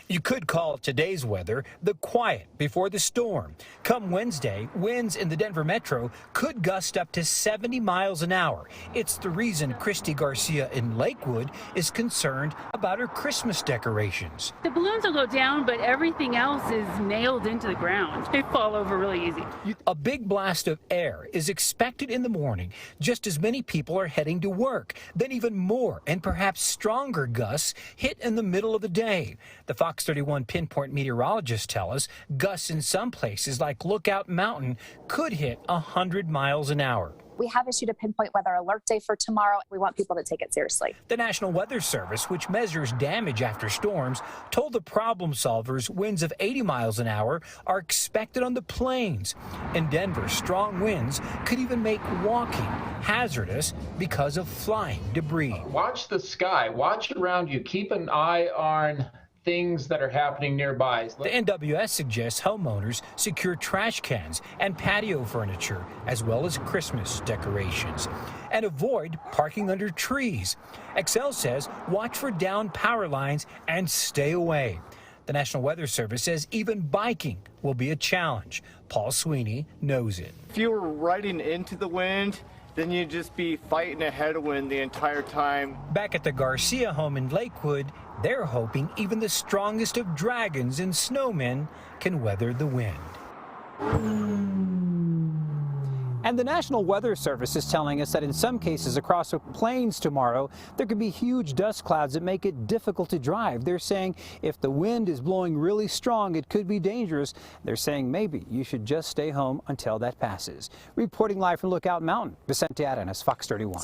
You could call today's weather the quiet before the storm. Come Wednesday, winds in the Denver metro could gust up to 70 miles an hour. It's the reason Christy Garcia in Lakewood is concerned about her Christmas decorations. The balloons will go down, but everything else is nailed into the ground. They fall over really easy. A big blast of air is expected in the morning, just as many people are heading to work. Then even more and perhaps stronger gusts hit in the middle of the day. The Fox 31 pinpoint meteorologists tell us gusts in some places like Lookout Mountain could hit 100 miles an hour. We have issued a pinpoint weather alert day for tomorrow. We want people to take it seriously. The National Weather Service, which measures damage after storms, told the problem solvers winds of 80 miles an hour are expected on the plains. In Denver, strong winds could even make walking hazardous because of flying debris. Watch the sky, watch around you, keep an eye on things that are happening nearby. The NWS suggests homeowners secure trash cans and patio furniture, as well as Christmas decorations, and avoid parking under trees. Excel says watch for downed power lines and stay away. The National Weather Service says even biking will be a challenge. Paul Sweeney knows it. If you were riding into the wind, then you'd just be fighting a headwind the entire time. Back at the Garcia home in Lakewood, they're hoping even the strongest of dragons and snowmen can weather the wind. And the National Weather Service is telling us that in some cases across the plains tomorrow, there could be huge dust clouds that make it difficult to drive. They're saying if the wind is blowing really strong, it could be dangerous. They're saying maybe you should just stay home until that passes. Reporting live from Lookout Mountain, Vicente Arenas, Fox 31.